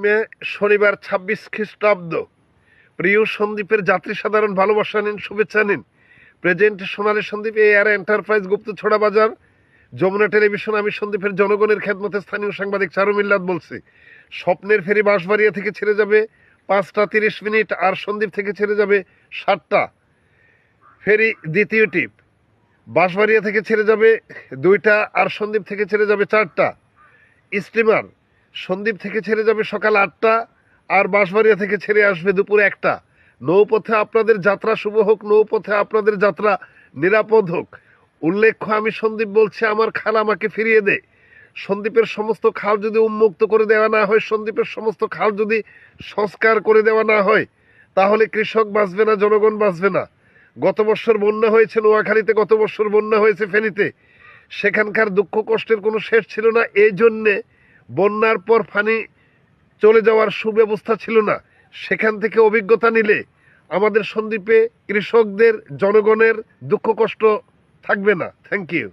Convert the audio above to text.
মে শনিবার ২৬ খ্রিস্টাব্দ। প্রিয় সন্দ্বীপের যাত্রী সাধারণ ভালোবাসা নিন, শুভেচ্ছা নিন। প্রেজেন্ট সোনালী সন্দ্বীপ এয়ার এন্টারপ্রাইজ, গুপ্তছড়া বাজার, যমুনা টেলিভিশন। আমি সন্দ্বীপের জনগণের খেদমতে স্থানীয় সাংবাদিক চারু মিল্লাত বলছি। স্বপ্নের ফেরি বাঁশবাড়িয়া থেকে ছেড়ে যাবে ৫টা ৩০ আর সন্দ্বীপ থেকে ছেড়ে যাবে ৭টা। ফেরি দ্বিতীয় টিপ বাঁশবাড়িয়া থেকে ছেড়ে যাবে ২টা আর সন্দ্বীপ থেকে ছেড়ে যাবে ৪টা। স্টিমার সন্দ্বীপ থেকে ছেড়ে যাবে সকাল ৮টা আর বাঁশবাড়িয়া থেকে ছেড়ে আসবে দুপুর ১টা। নৌপথে আপনাদের যাত্রা শুভ হোক, নৌপথে আপনাদের যাত্রা নিরাপদ হোক। উল্লেখ্য, আমি সন্দ্বীপ বলছি, আমার খাল আমাকে ফিরিয়ে দে। সন্দ্বীপের সমস্ত খাল যদি উন্মুক্ত করে দেওয়া না হয়, সন্দ্বীপের সমস্ত খাল যদি সংস্কার করে দেওয়া না হয়, তাহলে কৃষক বাঁচবে না, জনগণ বাঁচবে না। গত বছর বন্যা হয়েছে নোয়াখালীতে, গত বছর বন্যা হয়েছে ফেনীতে। সেখানকার দুঃখ কষ্টের কোনো শেষ ছিল না। এই জন্যে বন্যার পর পানি চলে যাওয়ার সুব্যবস্থা ছিল না। সেখান থেকে অভিজ্ঞতা নিলে আমাদের সন্দ্বীপে কৃষকদের, জনগণের দুঃখ কষ্ট থাকবে না। Thank you.